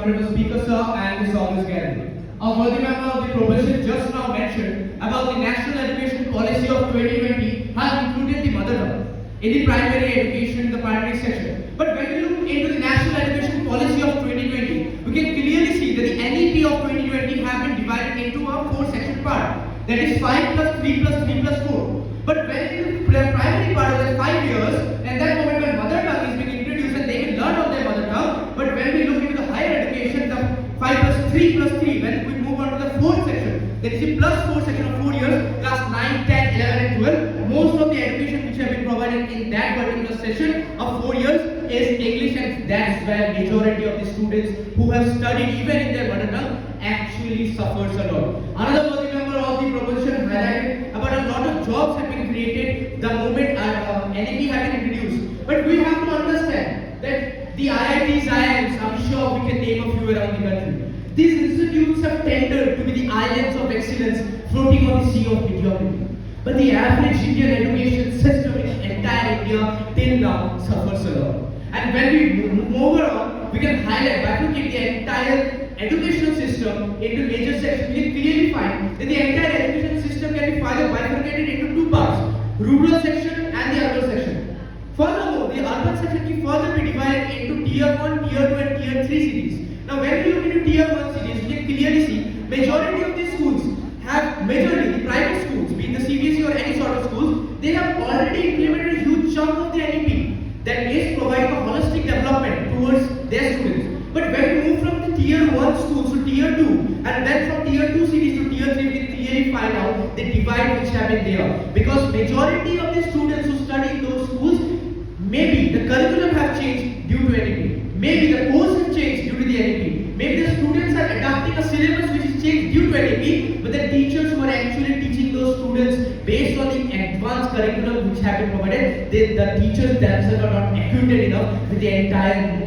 Honorable Speaker Sir and this August Gallery. A worthy member of the proposition just now mentioned about the National Education Policy of 2020 has included the mother tongue in the primary education, the primary section. But when we look into the National Education Policy of 2020, we can clearly see that the NEP of 2020 have been divided into a 4-section part. That is 5 plus 3 plus 3 plus 4. But when in the primary part of that 5 years, and that moment when mother tongue is being introduced and they can learn on their mother tongue, but when we look into the higher education, the 5 plus 3 plus 3, when we move on to the 4th section, that is the plus 4 section of 4 years, class 9, 10, 11 and 12, most of the education which have been provided in that particular session of 4 years is English, and that's where majority of the students who have studied even in their mother tongue actually suffers a lot. Another worthy member of the proposition highlighted about a lot of jobs have been created the moment NEP have been introduced. But we have to understand that the IITs, IIMs, I'm sure we can name a few around the country. These institutes have tended to be the islands of excellence floating on the sea of mediocrity. But the average Indian education system in entire India till now suffers a lot. And when we move on, we can highlight, bifurcate the entire educational system into major sections. We can clearly find that the entire education system can be further bifurcated into 2 parts, rural section and the urban section. Furthermore, the urban section can further be divided into tier 1, tier 2 and tier 3 cities. Now when we look into tier 1 cities, we can clearly see majority of these schools have, majorly the private schools, be it the CBSE or any sort of schools, they have already implemented a huge chunk of the NEP that is providing a holistic development towards their students. But when we move from the tier 1 schools to tier 2 and then from tier 2 cities to tier 3, we can clearly find out the divide which have been there. Because majority of the students who study in those schools, maybe the curriculum have changed due to NEP. Maybe the course has changed due to the NEP. Maybe the students are adopting a syllabus which is changed due to NEP, but the teachers who are actually teaching those students based on the advanced curriculum which have been provided, the teachers themselves are not acquainted enough with the entire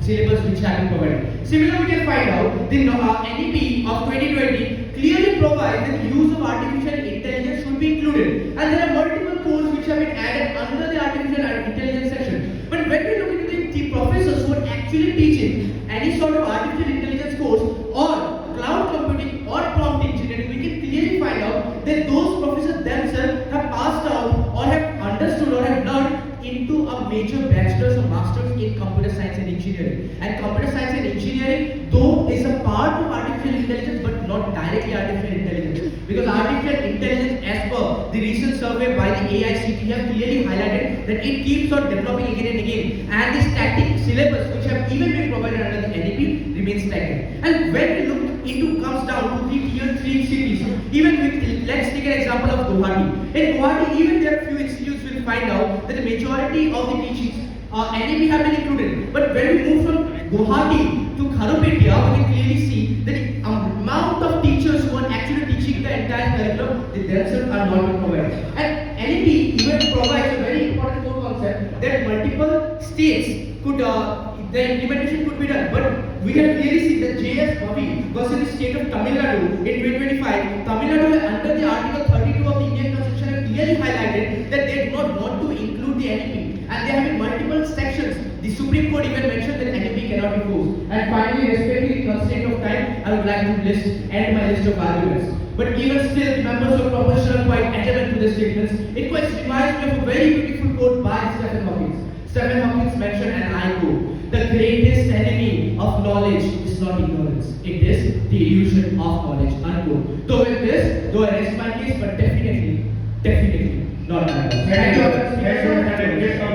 syllabus which have been provided. Similarly, we can find out the NEP of 2020 clearly provides that the use of artificial intelligence should be included, and there are multiple courses which have been added under the artificial intelligence section. But when we look into the professors who are actually teaching any sort of artificial intelligence course or cloud computing or prompt engineering, we can clearly find out that those professors themselves have passed out or have understood or have learned into a major bachelor's or master's in computer science and engineering. And computer science and engineering, though, is a part of artificial intelligence but not directly artificial intelligence. Because artificial intelligence, as per the recent survey by the AICT, have clearly highlighted that it keeps on developing again and again. And the static syllabus which have even been provided under the NEP remains stagnant. And when we look into comes down to the tier 3 cities, even with, let's take an example of Guwahati. In Guwahati, even there are few institutes will find out that the majority of the teachings NEP have been included. But when we move from Guwahati to Kharupetia, we can clearly see that the amount of teachers who are actually teaching the entire curriculum, they themselves are not being provided. And NEP even provides a very important core concept that multiple states could, the implementation could be done. But we can clearly see that JS Bhavi versus the state of Tamil Nadu in 2025, Tamil Nadu under the Article 32 of the Indian Constitution have clearly highlighted that they do not want to include the NEP. And there have been multiple sections. The Supreme Court even mentioned that NEP cannot be forced. And finally, respecting the constraint of time, I would like to end my list of arguments. But even still, the members of proposition are quite adamant to the statements. It quite reminds me of a very beautiful quote by Stephen Hawking. Stephen Hawking mentioned, and I quote, "The greatest enemy of knowledge is not ignorance. It is the illusion of knowledge," unquote. So with this, though I rest my case, but definitely not my. Thank you.